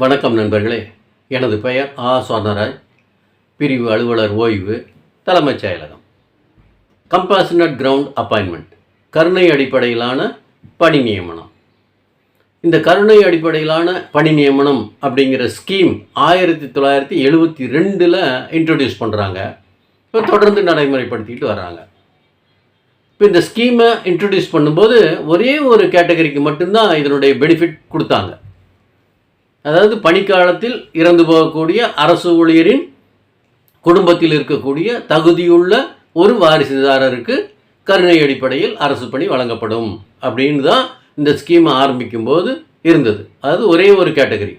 வணக்கம் நண்பர்களே. எனது பெயர் சுவர்ணராஜ். பிரிவு அலுவலர் ஓய்வு, தலைமைச் செயலகம். கம்பேஷனட் கிரவுண்ட் அப்பாயின்மெண்ட், கருணை அடிப்படையிலான பணி நியமனம். இந்த கருணை அடிப்படையிலான பணி நியமனம் அப்படிங்கிற ஸ்கீம் 1972 இன்ட்ரடியூஸ் பண்ணுறாங்க. இப்போ தொடர்ந்து நடைமுறைப்படுத்திக்கிட்டு வர்றாங்க. இப்போ இந்த ஸ்கீமை இன்ட்ரடியூஸ் பண்ணும்போது ஒரே ஒரு கேட்டகரிக்கு மட்டும்தான் இதனுடைய பெனிஃபிட் கொடுத்தாங்க. அதாவது பணிக்காலத்தில் இறந்து போகக்கூடிய அரசு ஊழியரின் குடும்பத்தில் இருக்கக்கூடிய தகுதியுள்ள ஒரு வாரிசுதாரருக்கு கருணை அடிப்படையில் அரசு பணி வழங்கப்படும் அப்படின்னு தான் இந்த ஸ்கீமை ஆரம்பிக்கும் போது இருந்தது. அதாவது ஒரே ஒரு கேட்டகரி,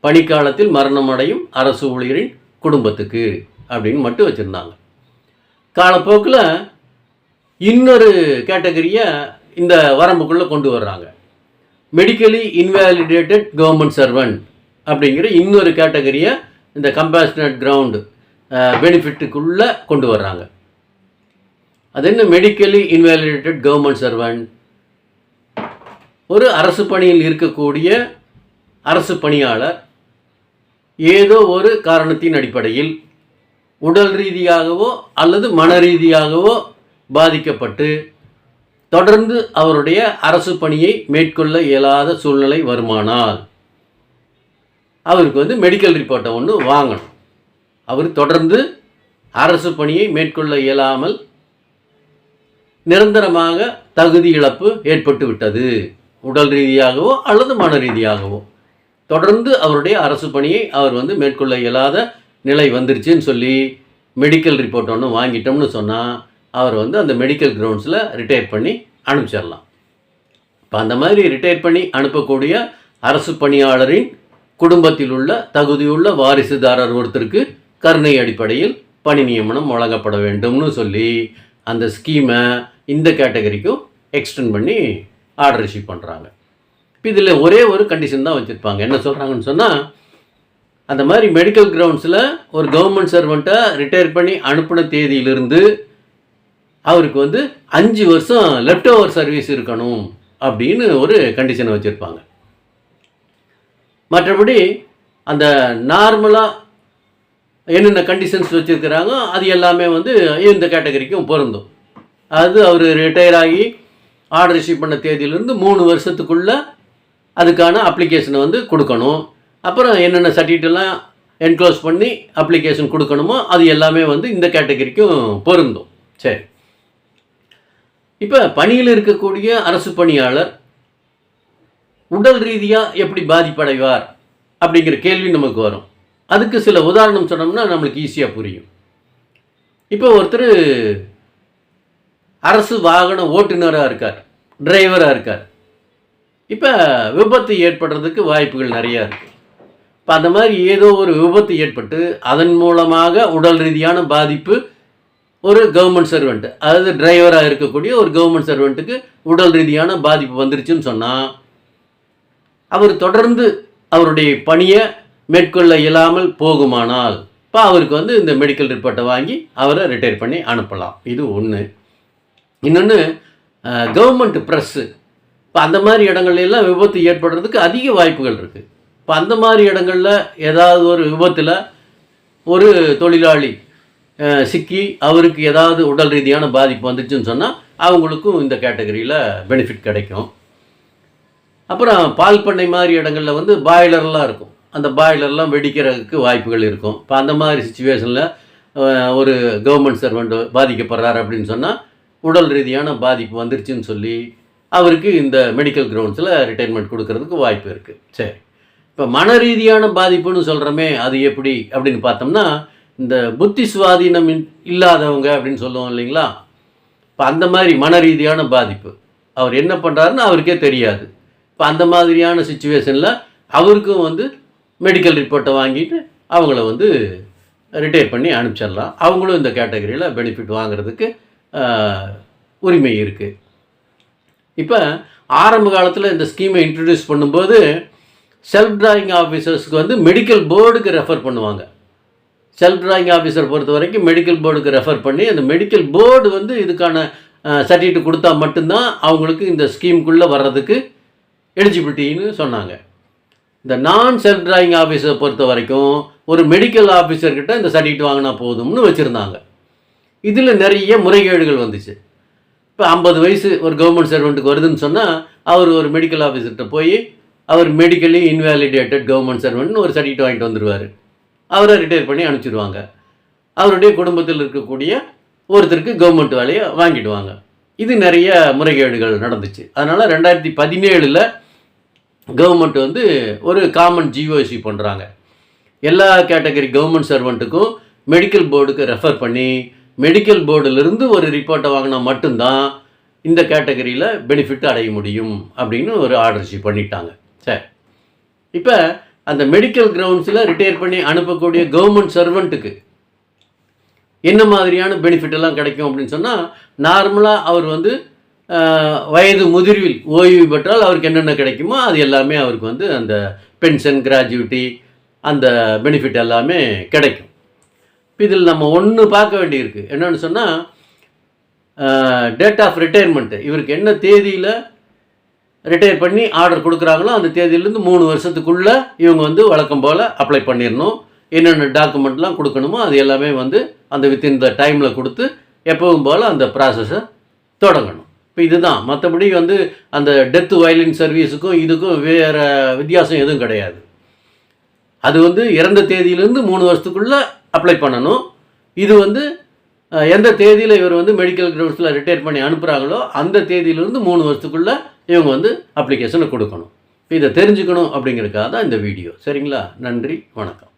பணிக்காலத்தில் மரணம் அடையும் அரசு ஊழியரின் குடும்பத்துக்கு அப்படின்னு மட்டும் வச்சுருந்தாங்க. காலப்போக்கில் இன்னொரு கேட்டகரியை இந்த வரம்புக்குள்ளே கொண்டு வர்றாங்க. மெடிக்கலி இன்வேலிடேட்டட் கவர்மெண்ட் சர்வெண்ட் அப்படிங்கிற இன்னொரு கேட்டகரியை இந்த கம்பேஷனட் கிரவுண்டு பெனிஃபிட்டுக்குள்ளே கொண்டு வர்றாங்க. அது என்ன மெடிக்கலி இன்வேலிடேட்டட் கவர்மெண்ட் சர்வெண்ட்? ஒரு அரசு பணியில் இருக்கக்கூடிய அரசு பணியாளர் ஏதோ ஒரு காரணத்தின் அடிப்படையில் உடல் ரீதியாகவோ அல்லது மன ரீதியாகவோ பாதிக்கப்பட்டு தொடர்ந்து அவருடைய அரசு பணியை மேற்கொள்ள இயலாத சூழ்நிலை வருமானால் அவருக்கு மெடிக்கல் ரிப்போர்ட்டை ஒன்று வாங்கணும். அவர் தொடர்ந்து அரசு பணியை மேற்கொள்ள இயலாமல் நிரந்தரமாக தகுதி இழப்பு ஏற்பட்டு விட்டது, உடல் ரீதியாகவோ அல்லது மன ரீதியாகவோ தொடர்ந்து அவருடைய அரசு பணியை அவர் மேற்கொள்ள இயலாத நிலை வந்துருச்சுன்னு சொல்லி மெடிக்கல் ரிப்போர்ட் ஒன்று வாங்கிட்டோம்னு சொன்னால் அவர் அந்த மெடிக்கல் கிரவுண்ட்ஸில் ரிட்டையர் பண்ணி அனுப்பிச்சிடலாம். இப்போ அந்த மாதிரி ரிட்டையர் பண்ணி அனுப்பக்கூடிய அரசு பணியாளரின் குடும்பத்தில் உள்ள தகுதியுள்ள வாரிசுதாரர் ஒருத்தருக்கு கருணை அடிப்படையில் பணி நியமனம் வழங்கப்பட வேண்டும்னு சொல்லி அந்த ஸ்கீமை இந்த கேட்டகரிக்கும் எக்ஸ்டெண்ட் பண்ணி ஆர்டர் இஷ்யூ பண்ணுறாங்க. இப்போ இதில் ஒரே ஒரு கண்டிஷன் தான் வச்சுருப்பாங்க. என்ன சொல்கிறாங்கன்னு சொன்னால், அந்த மாதிரி மெடிக்கல் கிரவுண்ட்ஸில் ஒரு கவர்மெண்ட் சர்வெண்ட்டை ரிட்டையர் பண்ணி அனுப்பின தேதியிலிருந்து அவருக்கு 5 வருஷம் லெஃப்ட் ஓவர் சர்வீஸ் இருக்கணும் அப்படின்னு ஒரு கண்டிஷனை வச்சுருப்பாங்க. மற்றபடி அந்த நார்மலாக என்னென்ன கண்டிஷன்ஸ் வச்சுருக்கிறாங்க அது எல்லாமே இந்த கேட்டகரிக்கும் பொருந்தும். அது அவர் ரிட்டையர் ஆகி ஆர்டர் இஷ்யூ பண்ண தேதியிலிருந்து 3 வருஷத்துக்குள்ளே அதுக்கான அப்ளிகேஷனை கொடுக்கணும். அப்புறம் என்னென்ன சர்டிஃபிகேட்லாம் என்க்ளோஸ் பண்ணி அப்ளிகேஷன் கொடுக்கணுமோ அது எல்லாமே இந்த கேட்டகரிக்கும் பொருந்தும். சரி, இப்போ பணியில் இருக்கக்கூடிய அரசு பணியாளர் உடல் ரீதியாக எப்படி பாதிப்படைவார் அப்படிங்கிற கேள்வி நமக்கு வரும். அதுக்கு சில உதாரணம் சொன்னோம்னா நம்மளுக்கு ஈஸியாக புரியும். இப்போ ஒருத்தர் அரசு வாகன ஓட்டுநராக இருக்கார், டிரைவராக இருக்கார். இப்போ விபத்து ஏற்படுறதுக்கு வாய்ப்புகள் நிறையா இருக்குது. இப்போ அந்த மாதிரி ஏதோ ஒரு விபத்து ஏற்பட்டு அதன் மூலமாக உடல் ரீதியான பாதிப்பு ஒரு கவர்மெண்ட் சர்வெண்ட், அதாவது டிரைவராக இருக்கக்கூடிய ஒரு கவர்மெண்ட் சர்வெண்ட்டுக்கு உடல் ரீதியான பாதிப்பு வந்துருச்சுன்னு சொன்னால் அவர் தொடர்ந்து அவருடைய பணியை மேற்கொள்ள இயலாமல் போகுமானால் இப்போ அவருக்கு இந்த மெடிக்கல் ரிப்போர்ட்டை வாங்கி அவரை ரிட்டையர் பண்ணி அனுப்பலாம். இது ஒன்று. இன்னொன்று, கவர்மெண்ட் ப்ரெஸ்ஸு. இப்போ அந்த மாதிரி இடங்கள்லாம் விபத்து ஏற்படுறதுக்கு அதிக வாய்ப்புகள் இருக்குது. இப்போ அந்த மாதிரி இடங்களில் ஏதாவது ஒரு விபத்தில் ஒரு தொழிலாளி சிக்கி அவருக்கு ஏதாவது உடல் ரீதியான பாதிப்பு வந்துச்சுன்னு சொன்னால் அவங்களுக்கும் இந்த கேட்டகரியில் பெனிஃபிட் கிடைக்கும். அப்புறம் பால் பண்ணை மாதிரி இடங்களில் பாய்லர்லாம் இருக்கும். அந்த பாய்லர்லாம் வெடிக்கிறதுக்கு வாய்ப்புகள் இருக்கும். இப்போ அந்த மாதிரி சுச்சுவேஷனில் ஒரு கவர்மெண்ட் சர்வெண்ட் பாதிக்கப்படுறார் அப்படின்னு சொன்னால் உடல் ரீதியான பாதிப்பு வந்துருச்சுன்னு சொல்லி அவருக்கு இந்த மெடிக்கல் கிரவுண்ட்ஸில் ரிட்டைர்மெண்ட் கொடுக்கறதுக்கு வாய்ப்பு இருக்குது. சரி, இப்போ மன ரீதியான பாதிப்புன்னு சொல்கிறோமே அது எப்படி அப்படின்னு பார்த்தோம்னா, இந்த புத்தி சுவாதீனம் இல்லாதவங்க அப்படின்னு சொல்லுவோம் இல்லைங்களா. இப்போ அந்த மாதிரி மன ரீதியான பாதிப்பு, அவர் என்ன பண்ணுறாருன்னு அவருக்கே தெரியாது. இப்போ அந்த மாதிரியான சுச்சுவேஷனில் அவருக்கும் மெடிக்கல் ரிப்போர்ட்டை வாங்கிட்டு அவங்கள ரிட்டையர் பண்ணி அனுப்பிச்சிடலாம். அவங்களும் இந்த கேட்டகரியில் பெனிஃபிட் வாங்கிறதுக்கு உரிமை இருக்குது. இப்போ ஆரம்ப காலத்தில் இந்த ஸ்கீமை இன்ட்ரடியூஸ் பண்ணும்போது செல்ஃப் டிராயிங் ஆஃபீஸர்ஸ்க்கு மெடிக்கல் போர்டுக்கு ரெஃபர் பண்ணுவாங்க. செல்ஃப் டிராயிங் ஆஃபீஸர் பொறுத்த வரைக்கும் மெடிக்கல் போர்டுக்கு ரெஃபர் பண்ணி அந்த மெடிக்கல் போர்டு இதுக்கான சர்டிஃபிகேட் கொடுத்தா மட்டும்தான் அவங்களுக்கு இந்த ஸ்கீமுக்குள்ளே வர்றதுக்கு எலிஜிபிலிட்டின்னு சொன்னாங்க. இந்த நான் செல்ஃப் டிராயிங் ஆஃபீஸரை பொறுத்த வரைக்கும் ஒரு மெடிக்கல் ஆஃபீஸர்கிட்ட இந்த சர்டிஃபிகேட் வாங்கினா போதும்னு வச்சுருந்தாங்க. இதில் நிறைய முறைகேடுகள் வந்துச்சு. இப்போ 50 வயசு ஒரு கவர்மெண்ட் சர்வெண்ட்டுக்கு வருதுன்னு சொன்னால் அவர் ஒரு மெடிக்கல் ஆஃபீஸர்கிட்ட போய் அவர் மெடிக்கலி இன்வேலிடேட்டட் கவர்மெண்ட் சர்வெண்ட்னு ஒரு சர்டிஃபிகேட் வாங்கிட்டு வந்துடுவார். அவரை ரிட்டையர் பண்ணி அனுப்பிச்சிடுவாங்க. அவருடைய குடும்பத்தில் இருக்கக்கூடிய ஒருத்தருக்கு கவர்மெண்ட் வேலையை வாங்கிடுவாங்க. இது நிறைய முறைகேடுகள் நடந்துச்சு. அதனால் 2017 கவர்மெண்ட் வந்து ஒரு காமன் ஜிஓசி பண்ணுறாங்க. எல்லா கேட்டகரி கவர்மெண்ட் சர்வெண்ட்டுக்கும் மெடிக்கல் போர்டுக்கு ரெஃபர் பண்ணி மெடிக்கல் போர்டிலிருந்து ஒரு ரிப்போர்ட்டை வாங்கினா மட்டும்தான் இந்த கேட்டகரியில் பெனிஃபிட் அடைய முடியும் அப்படின்னு ஒரு ஆர்டர்ஷி பண்ணிட்டாங்க. சரி, இப்போ அந்த மெடிக்கல் கிரவுண்ட்ஸில் ரிட்டையர் பண்ணி அனுப்பக்கூடிய கவர்மெண்ட் சர்வெண்ட்டுக்கு என்ன மாதிரியான பெனிஃபிட் எல்லாம் கிடைக்கும் அப்படின்னு சொன்னால், நார்மலாக அவர் வந்து வயது முதிர்வில் ஓய்வு பெற்றால் அவருக்கு என்னென்ன கிடைக்குமோ அது எல்லாமே அவருக்கு வந்து அந்த பென்ஷன், கிராஜுவிட்டி, அந்த பெனிஃபிட் எல்லாமே கிடைக்கும். இதில் நம்ம ஒன்று பார்க்க வேண்டியிருக்கு. என்னென்னு சொன்னால், டேட் ஆஃப் ரிட்டையர்மெண்ட்டு இவருக்கு என்ன தேதியில் ரிட்டையர் பண்ணி ஆர்டர் கொடுக்குறாங்களோ அந்த தேதியிலேருந்து 3 வருஷத்துக்குள்ளே இவங்க வந்து வழக்கம் போல் அப்ளை பண்ணிடணும். என்னென்ன டாக்குமெண்ட்லாம் கொடுக்கணுமோ அது எல்லாமே வந்து அந்த வித்தின் த டைமில் கொடுத்து எப்பவும் போல் அந்த ப்ராசஸை தொடங்கணும். இப்போ இதுதான். மற்றபடி வந்து அந்த டெத் வயலின் சர்வீஸுக்கும் இதுக்கும் வேறு வித்தியாசம் எதுவும் கிடையாது. அது வந்து இறந்த தேதியிலேருந்து 3 வருஷத்துக்குள்ளே அப்ளை பண்ணணும். இது வந்து எந்த தேதியில் இவர் வந்து மெடிக்கல் கிரவுண்ட்ஸில் ரிட்டையர் பண்ணி அனுப்புகிறாங்களோ அந்த தேதியிலேருந்து 3 வருஷத்துக்குள்ளே இவங்க வந்து அப்ளிகேஷனை கொடுக்கணும். இதை தெரிஞ்சுக்கணும் அப்படிங்கிறதுக்காக தான் இந்த வீடியோ. சரிங்களா? நன்றி, வணக்கம்.